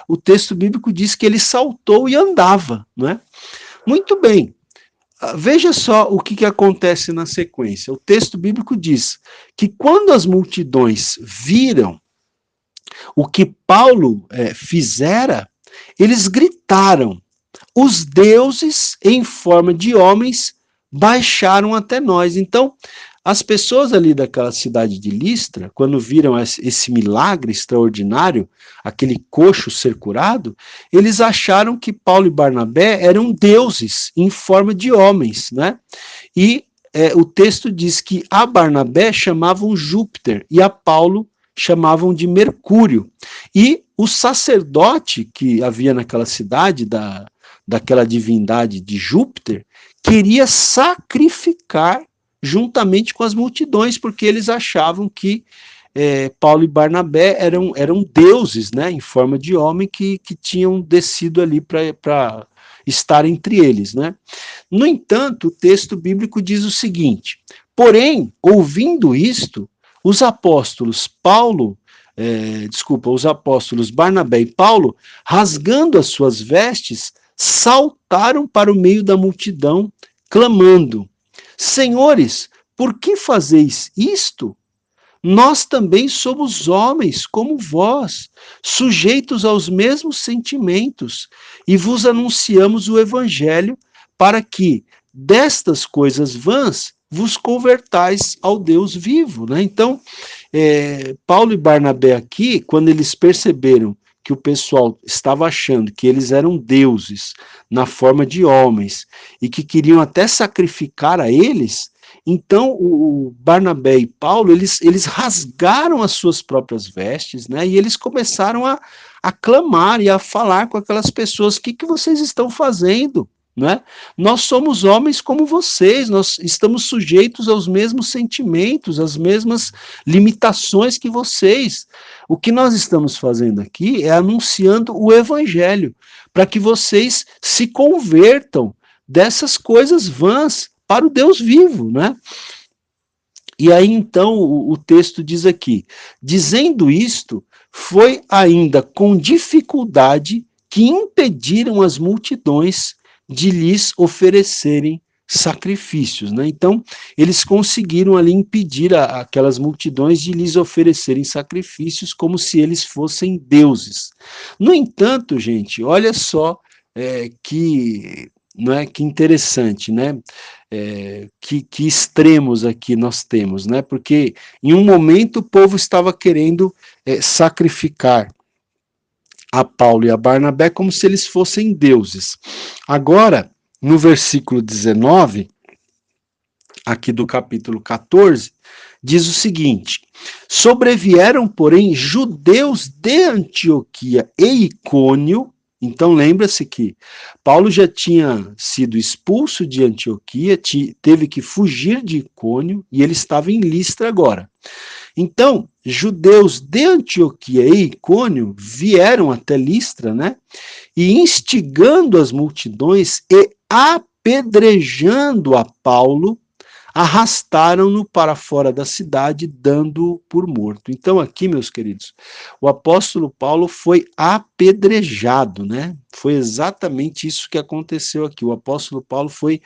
O texto bíblico diz que ele saltou e andava, não é? Muito bem. Veja só o que acontece na sequência. O texto bíblico diz que quando as multidões viram o que Paulo fizera, eles gritaram: os deuses em forma de homens baixaram até nós. Então, as pessoas ali daquela cidade de Listra, quando viram esse milagre extraordinário, aquele coxo ser curado, eles acharam que Paulo e Barnabé eram deuses em forma de homens, né? E o texto diz que a Barnabé chamavam Júpiter e a Paulo chamavam de Mercúrio. E o sacerdote que havia naquela cidade, daquela divindade de Júpiter, queria sacrificar juntamente com as multidões, porque eles achavam que Paulo e Barnabé eram deuses, né, em forma de homem, que tinham descido ali para estar entre eles, né? No entanto, o texto bíblico diz o seguinte: porém, ouvindo isto, os apóstolos Barnabé e Paulo, rasgando as suas vestes, saltaram para o meio da multidão, clamando: senhores, por que fazeis isto? Nós também somos homens como vós, sujeitos aos mesmos sentimentos, e vos anunciamos o evangelho para que, destas coisas vãs vos convertais ao Deus vivo, né? Então, Paulo e Barnabé aqui, quando eles perceberam que o pessoal estava achando que eles eram deuses na forma de homens e que queriam até sacrificar a eles, então o Barnabé e Paulo, eles rasgaram as suas próprias vestes, né? E eles começaram a clamar e a falar com aquelas pessoas: o que vocês estão fazendo? Né? Nós somos homens como vocês, nós estamos sujeitos aos mesmos sentimentos, às mesmas limitações que vocês. O que nós estamos fazendo aqui é anunciando o evangelho, para que vocês se convertam dessas coisas vãs para o Deus vivo, né? E aí então o texto diz aqui: dizendo isto, foi ainda com dificuldade que impediram as multidões de lhes oferecerem sacrifícios, né? Então, eles conseguiram ali impedir aquelas multidões de lhes oferecerem sacrifícios como se eles fossem deuses. No entanto, gente, olha só que interessante, né? Que extremos aqui nós temos, né? Porque em um momento o povo estava querendo sacrificar a Paulo e a Barnabé como se eles fossem deuses. Agora, no versículo 19, aqui do capítulo 14, diz o seguinte: sobrevieram, porém, judeus de Antioquia e Icônio. Então, lembra-se que Paulo já tinha sido expulso de Antioquia, teve que fugir de Icônio, e ele estava em Listra agora. Então, judeus de Antioquia e Icônio vieram até Listra, né? E instigando as multidões e apedrejando a Paulo, arrastaram-no para fora da cidade, dando-o por morto. Então, aqui, meus queridos, o apóstolo Paulo foi apedrejado, né? Foi exatamente isso que aconteceu aqui. O apóstolo Paulo foi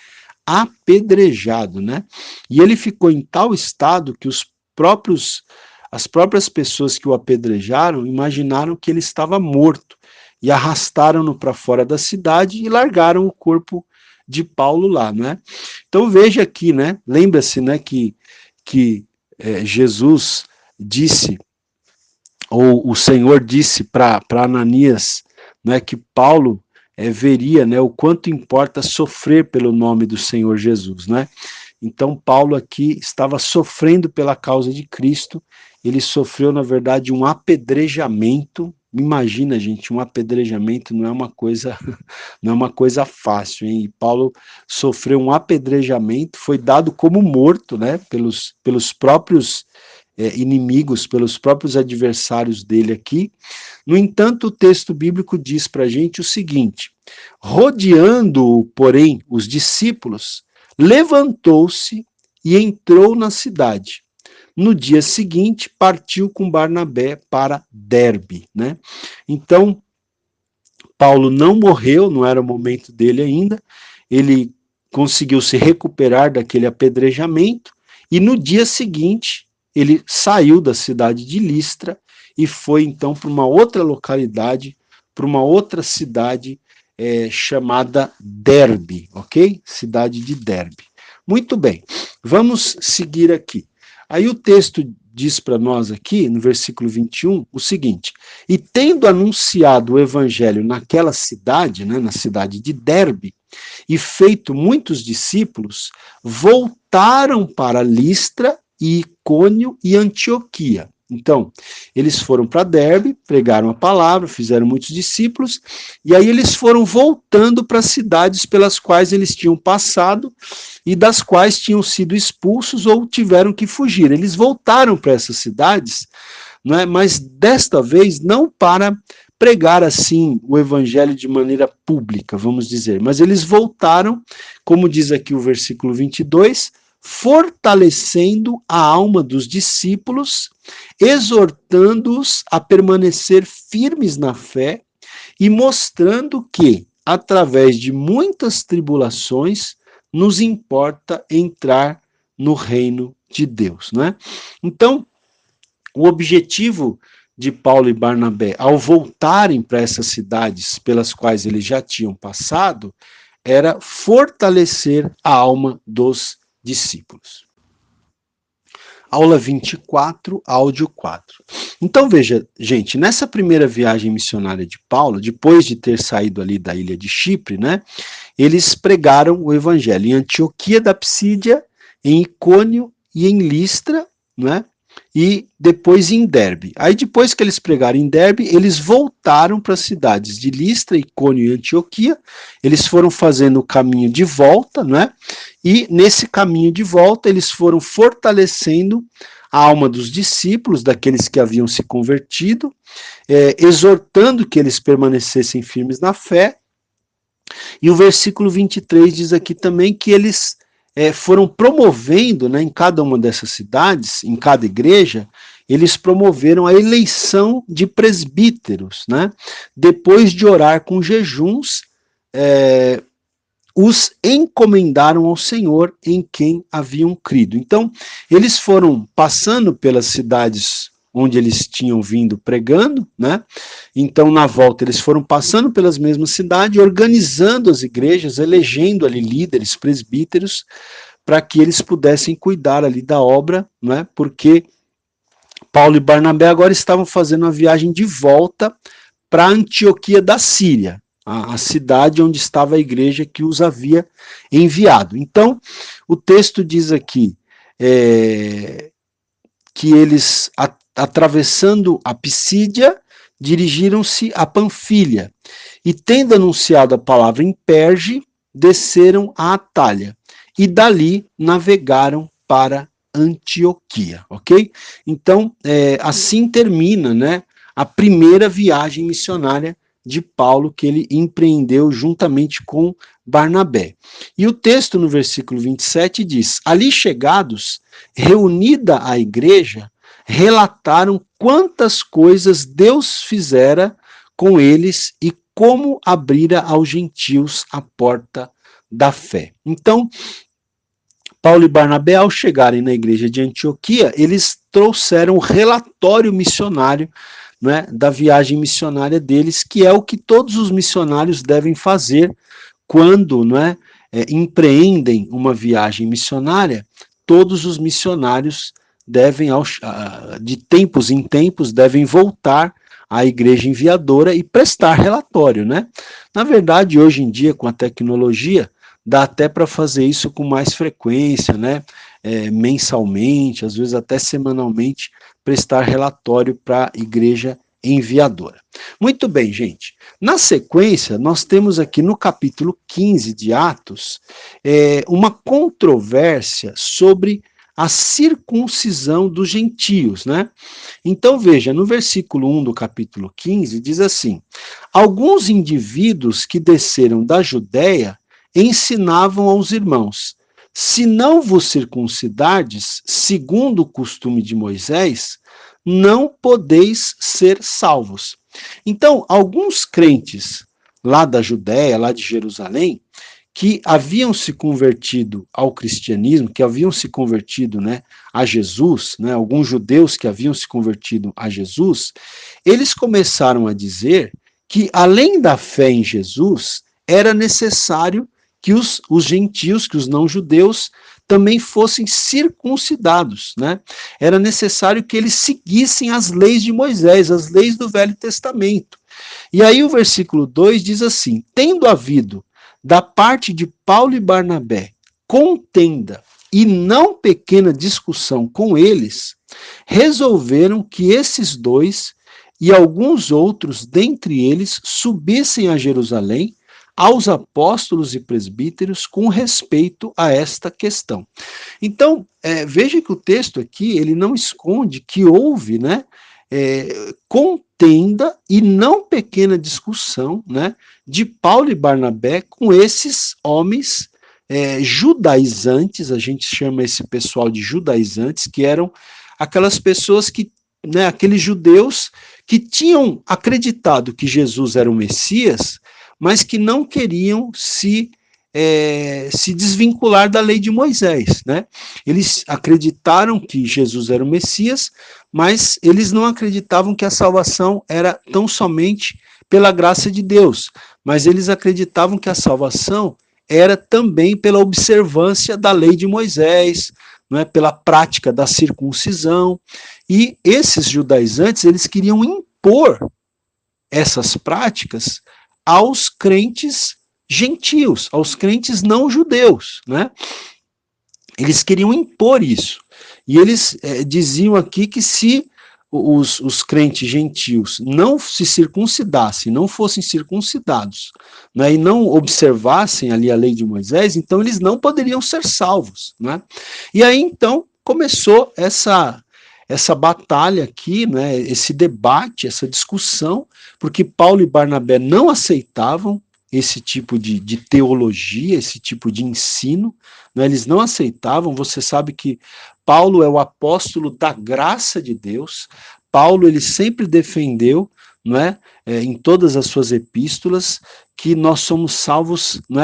apedrejado, né? E ele ficou em tal estado que as próprias pessoas que o apedrejaram imaginaram que ele estava morto e arrastaram-no para fora da cidade e largaram o corpo de Paulo lá, né? Então veja aqui, né? Lembra-se, né, que Jesus disse, ou o Senhor disse para Ananias, né, que Paulo veria, né, o quanto importa sofrer pelo nome do Senhor Jesus, né? Então Paulo aqui estava sofrendo pela causa de Cristo. Ele sofreu, na verdade, um apedrejamento. Imagina, gente, um apedrejamento não é uma coisa fácil, hein? E Paulo sofreu um apedrejamento, foi dado como morto, né, pelos próprios inimigos, pelos próprios adversários dele aqui. No entanto, o texto bíblico diz para a gente o seguinte: rodeando-o, porém, os discípulos, levantou-se e entrou na cidade. No dia seguinte, partiu com Barnabé para Derbe, né? Então, Paulo não morreu, não era o momento dele ainda, ele conseguiu se recuperar daquele apedrejamento, e no dia seguinte, ele saiu da cidade de Listra e foi então para uma outra localidade, para uma outra cidade chamada Derbe, ok? Cidade de Derbe. Muito bem, vamos seguir aqui. Aí o texto diz para nós aqui, no versículo 21, o seguinte: e tendo anunciado o evangelho naquela cidade, né, na cidade de Derbe, e feito muitos discípulos, voltaram para Listra e Icônio e Antioquia. Então, eles foram para Derbe, pregaram a palavra, fizeram muitos discípulos, e aí eles foram voltando para as cidades pelas quais eles tinham passado e das quais tinham sido expulsos ou tiveram que fugir. Eles voltaram para essas cidades, não é? Mas desta vez não para pregar assim o evangelho de maneira pública, vamos dizer, mas eles voltaram, como diz aqui o versículo 22, fortalecendo a alma dos discípulos, exortando-os a permanecer firmes na fé e mostrando que, através de muitas tribulações, nos importa entrar no reino de Deus, né? Então, o objetivo de Paulo e Barnabé, ao voltarem para essas cidades pelas quais eles já tinham passado, era fortalecer a alma dos discípulos. Aula 24, áudio 4. Então veja, gente, nessa primeira viagem missionária de Paulo, depois de ter saído ali da ilha de Chipre, né, eles pregaram o evangelho em Antioquia da Psídia, em Icônio e em Listra, né, e depois em Derbe. Aí depois que eles pregaram em Derbe, eles voltaram para as cidades de Listra, Icônio e Antioquia. Eles foram fazendo o caminho de volta, né? E nesse caminho de volta eles foram fortalecendo a alma dos discípulos, daqueles que haviam se convertido, exortando que eles permanecessem firmes na fé. E o versículo 23 diz aqui também que eles foram promovendo, né, em cada uma dessas cidades, em cada igreja, eles promoveram a eleição de presbíteros, né? Depois de orar com jejuns, os encomendaram ao Senhor em quem haviam crido. Então, eles foram passando pelas cidades onde eles tinham vindo pregando, né? Então, na volta, eles foram passando pelas mesmas cidades, organizando as igrejas, elegendo ali líderes, presbíteros, para que eles pudessem cuidar ali da obra, né? Porque Paulo e Barnabé agora estavam fazendo uma viagem de volta para Antioquia da Síria, a cidade onde estava a igreja que os havia enviado. Então, o texto diz aqui que eles, atravessando a Psídia, dirigiram-se a Panfilha, e tendo anunciado a palavra em Perge, desceram a Atália, e dali navegaram para Antioquia, ok? Então, assim termina, né, a primeira viagem missionária de Paulo, que ele empreendeu juntamente com Barnabé. E o texto no versículo 27 diz: ali chegados, reunida a igreja, relataram quantas coisas Deus fizera com eles e como abrira aos gentios a porta da fé. Então, Paulo e Barnabé, ao chegarem na igreja de Antioquia, eles trouxeram o relatório missionário, né, da viagem missionária deles, que é o que todos os missionários devem fazer quando, né, empreendem uma viagem missionária. Todos os missionários devem, de tempos em tempos, devem voltar à igreja enviadora e prestar relatório, né? Na verdade, hoje em dia, com a tecnologia, dá até para fazer isso com mais frequência, né? Mensalmente, às vezes até semanalmente, prestar relatório para a igreja enviadora. Muito bem, gente. Na sequência, nós temos aqui no capítulo 15 de Atos, uma controvérsia sobre a circuncisão dos gentios, né? Então veja, no versículo 1 do capítulo 15, diz assim: alguns indivíduos que desceram da Judéia ensinavam aos irmãos: se não vos circuncidardes, segundo o costume de Moisés, não podeis ser salvos. Então, alguns crentes lá da Judéia, lá de Jerusalém, que haviam se convertido ao cristianismo, que haviam se convertido, né, a Jesus, né, alguns judeus que haviam se convertido a Jesus, eles começaram a dizer que, além da fé em Jesus, era necessário que os gentios, que os não-judeus, também fossem circuncidados, né? Era necessário que eles seguissem as leis de Moisés, as leis do Velho Testamento. E aí o versículo 2 diz assim: tendo havido da parte de Paulo e Barnabé contenda e não pequena discussão com eles, resolveram que esses dois e alguns outros dentre eles subissem a Jerusalém aos apóstolos e presbíteros com respeito a esta questão. Então, veja que o texto aqui, ele não esconde que houve, né, contenda e não pequena discussão, né, de Paulo e Barnabé com esses homens judaizantes, a gente chama esse pessoal de judaizantes, que eram aquelas pessoas que, né, aqueles judeus que tinham acreditado que Jesus era o Messias, mas que não queriam se desvincular da lei de Moisés, né? Eles acreditaram que Jesus era o Messias, mas eles não acreditavam que a salvação era tão somente pela graça de Deus, mas eles acreditavam que a salvação era também pela observância da lei de Moisés, não é, pela prática da circuncisão, e esses judaizantes, eles queriam impor essas práticas aos crentes gentios, aos crentes não judeus, né? Eles queriam impor isso. E eles diziam aqui que se os crentes gentios não se circuncidassem, não fossem circuncidados, né, e não observassem ali a lei de Moisés, então eles não poderiam ser salvos, né? E aí então começou essa batalha aqui, né, esse debate, essa discussão, porque Paulo e Barnabé não aceitavam esse tipo de teologia, esse tipo de ensino, né, eles não aceitavam. Você sabe que Paulo é o apóstolo da graça de Deus. Paulo ele sempre defendeu, não é, em todas as suas epístolas, que nós somos salvos, não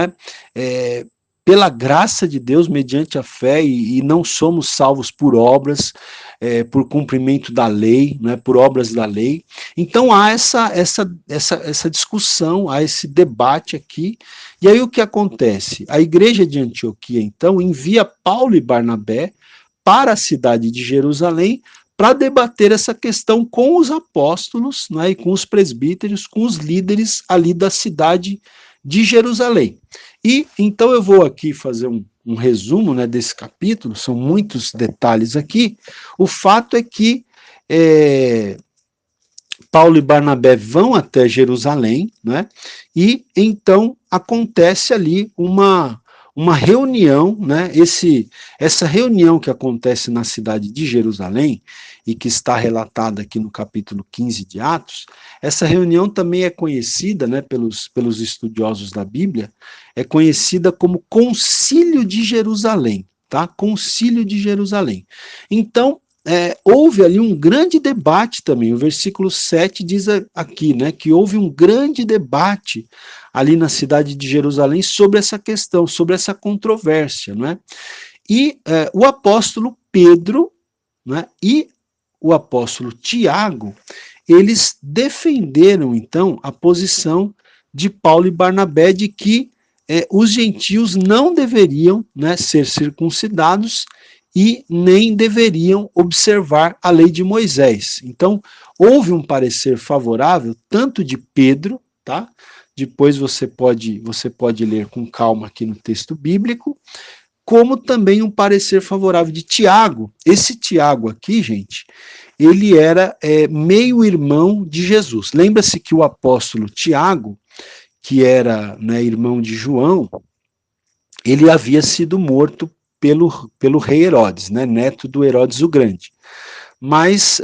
é, pela graça de Deus mediante a fé e não somos salvos por obras, por cumprimento da lei, não é, por obras da lei. Então há essa discussão, há esse debate aqui. E aí o que acontece? A igreja de Antioquia então envia Paulo e Barnabé para a cidade de Jerusalém para debater essa questão com os apóstolos, né, e com os presbíteros, com os líderes ali da cidade de Jerusalém. E então eu vou aqui fazer um resumo, né, desse capítulo, são muitos detalhes aqui. O fato é que Paulo e Barnabé vão até Jerusalém, né, e então acontece ali uma reunião, né? Essa reunião que acontece na cidade de Jerusalém, e que está relatada aqui no capítulo 15 de Atos, essa reunião também é conhecida, né, pelos estudiosos da Bíblia, é conhecida como Concílio de Jerusalém, tá? Concílio de Jerusalém. Então, houve ali um grande debate também, o versículo 7 diz aqui, né, que houve um grande debate ali na cidade de Jerusalém sobre essa questão, sobre essa controvérsia, não é? E o apóstolo Pedro, né, e o apóstolo Tiago, eles defenderam então a posição de Paulo e Barnabé de que os gentios não deveriam, né, ser circuncidados e nem deveriam observar a lei de Moisés. Então, houve um parecer favorável tanto de Pedro, tá? Depois você pode ler com calma aqui no texto bíblico, como também um parecer favorável de Tiago. Esse Tiago aqui, gente, ele era meio-irmão de Jesus. Lembra-se que o apóstolo Tiago, que era, né, irmão de João, ele havia sido morto pelo rei Herodes, né, neto do Herodes o Grande. Mas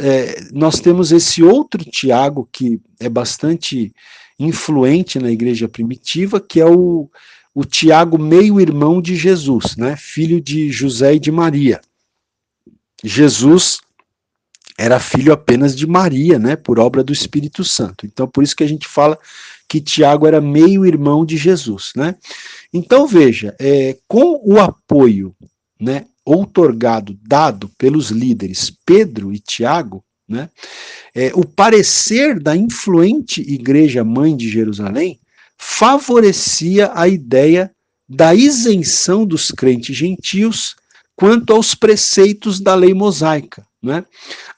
nós temos esse outro Tiago, que é bastante influente na igreja primitiva, que é o Tiago, meio-irmão de Jesus, né, filho de José e de Maria. Jesus era filho apenas de Maria, né, por obra do Espírito Santo. Então, por isso que a gente fala que Tiago era meio-irmão de Jesus, né. Então, veja, com o apoio, né, outorgado, dado pelos líderes Pedro e Tiago, né, o parecer da influente igreja mãe de Jerusalém favorecia a ideia da isenção dos crentes gentios quanto aos preceitos da lei mosaica, né,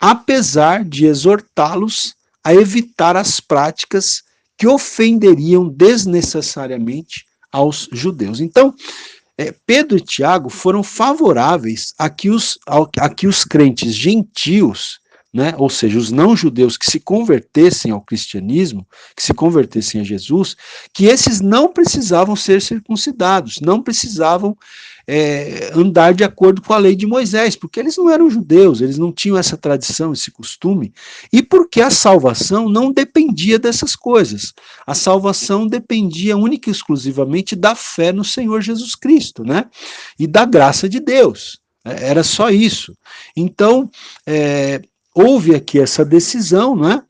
apesar de exortá-los a evitar as práticas que ofenderiam desnecessariamente aos judeus. Então, Pedro e Tiago foram favoráveis a que os crentes gentios, né, ou seja, os não-judeus que se convertessem ao cristianismo, que se convertessem a Jesus, que esses não precisavam ser circuncidados, não precisavam andar de acordo com a lei de Moisés, porque eles não eram judeus, eles não tinham essa tradição, esse costume, e porque a salvação não dependia dessas coisas. A salvação dependia única e exclusivamente da fé no Senhor Jesus Cristo, né? E da graça de Deus. Era só isso. Então, houve aqui essa decisão, né?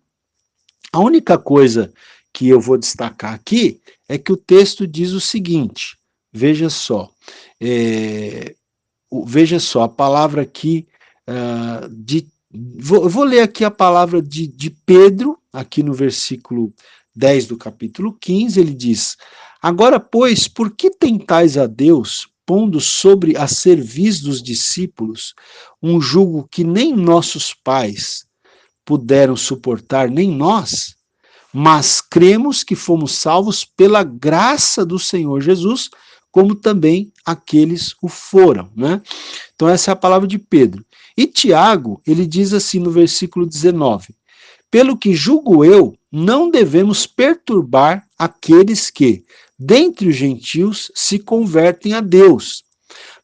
A única coisa que eu vou destacar aqui é que o texto diz o seguinte, veja só, a palavra aqui, vou ler aqui a palavra de Pedro, aqui no versículo 10 do capítulo 15, ele diz: Agora, pois, por que tentais a Deus, pondo sobre a cerviz dos discípulos um jugo que nem nossos pais puderam suportar, nem nós? Mas cremos que fomos salvos pela graça do Senhor Jesus, como também aqueles o foram, né? Então essa é a palavra de Pedro. E Tiago, ele diz assim no versículo 19: pelo que julgo eu, não devemos perturbar aqueles que, dentre os gentios, se convertem a Deus,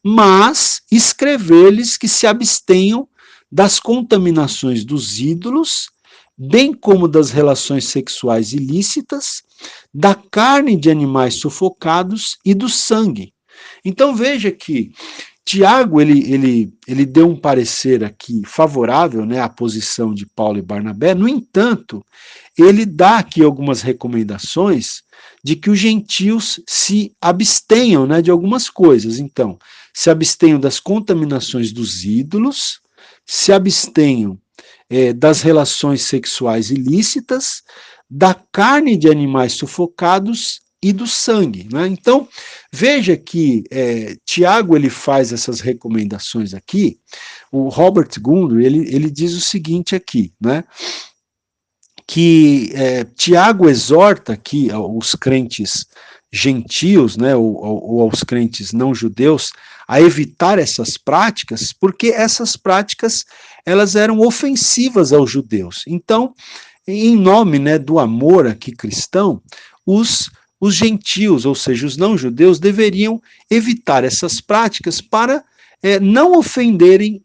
mas escrever-lhes que se abstenham das contaminações dos ídolos, bem como das relações sexuais ilícitas, da carne de animais sufocados e do sangue. Então veja que Tiago, ele deu um parecer aqui favorável, né, à posição de Paulo e Barnabé. No entanto, ele dá aqui algumas recomendações de que os gentios se abstenham, né, de algumas coisas. Então, se abstenham das contaminações dos ídolos, se abstenham das relações sexuais ilícitas, da carne de animais sufocados e do sangue, né? Então, veja que Tiago ele faz essas recomendações aqui. O Robert Gundry ele diz o seguinte aqui, né? Que Tiago exorta aqui os crentes gentios, né, ou aos crentes não judeus, a evitar essas práticas, porque essas práticas elas eram ofensivas aos judeus. Então, em nome, né, do amor aqui cristão, os gentios, ou seja, os não-judeus, deveriam evitar essas práticas para não ofenderem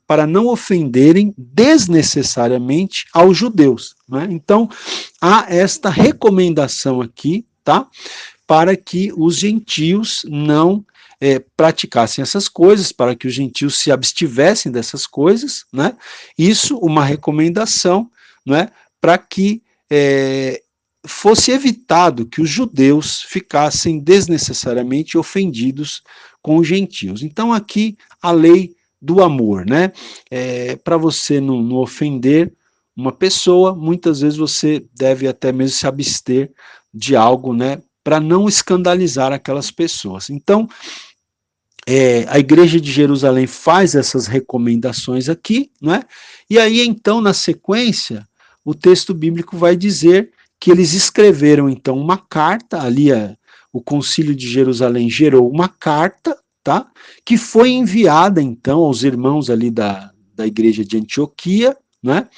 para não ofenderem desnecessariamente aos judeus, né? Então, há esta recomendação aqui, tá? Para que os gentios não praticassem essas coisas, para que os gentios se abstivessem dessas coisas, né? Isso, uma recomendação, né? Para que fosse evitado que os judeus ficassem desnecessariamente ofendidos com os gentios. Então, aqui, a lei do amor, né? Para você não ofender uma pessoa, muitas vezes você deve até mesmo se abster de algo, né? Para não escandalizar aquelas pessoas. Então, a igreja de Jerusalém faz essas recomendações aqui, né? E aí, então, na sequência, o texto bíblico vai dizer que eles escreveram, então, uma carta, ali o concílio de Jerusalém gerou uma carta, tá? Que foi enviada, então, aos irmãos ali da igreja de Antioquia, né?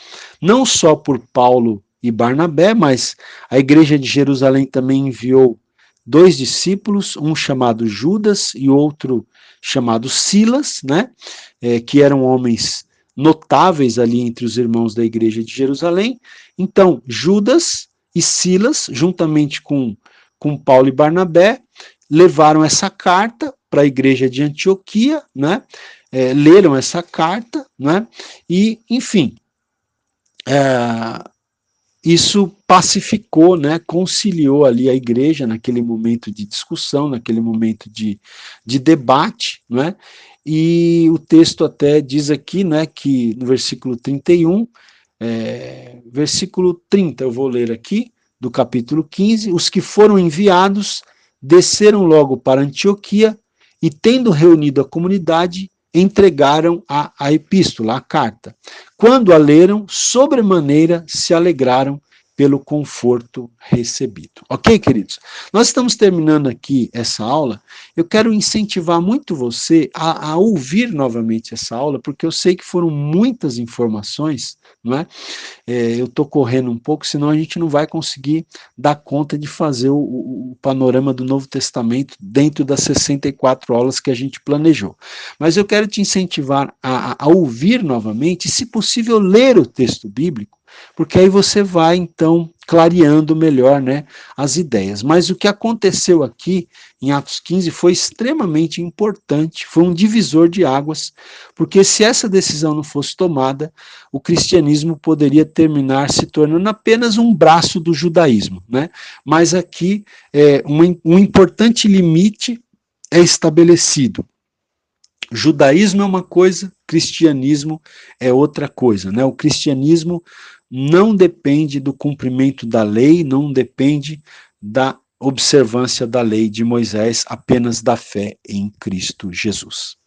Não só por Paulo e Barnabé, mas a igreja de Jerusalém também enviou 2 discípulos, um chamado Judas e outro chamado Silas, né? Que eram homens notáveis ali entre os irmãos da igreja de Jerusalém. Então, Judas e Silas, juntamente com Paulo e Barnabé, levaram essa carta para a igreja de Antioquia, né? Leram essa carta, né? E, enfim, isso pacificou, né? Conciliou ali a igreja naquele momento de discussão, naquele momento de debate, né? E o texto até diz aqui, né, que no versículo 31, versículo 30, eu vou ler aqui, do capítulo 15, os que foram enviados desceram logo para Antioquia e, tendo reunido a comunidade, entregaram a epístola, a carta. Quando a leram, sobremaneira se alegraram pelo conforto recebido. Ok, queridos? Nós estamos terminando aqui essa aula. Eu quero incentivar muito você a ouvir novamente essa aula, porque eu sei que foram muitas informações, não é? Eu estou correndo um pouco, senão a gente não vai conseguir dar conta de fazer o panorama do Novo Testamento dentro das 64 aulas que a gente planejou. Mas eu quero te incentivar a ouvir novamente e, se possível, ler o texto bíblico, porque aí você vai, então, clareando melhor, né, as ideias. Mas o que aconteceu aqui em Atos 15 foi extremamente importante, foi um divisor de águas, porque se essa decisão não fosse tomada, o cristianismo poderia terminar se tornando apenas um braço do judaísmo, né? Mas aqui um importante limite é estabelecido. Judaísmo é uma coisa, cristianismo é outra coisa, né? O cristianismo não depende do cumprimento da lei, não depende da observância da lei de Moisés, apenas da fé em Cristo Jesus.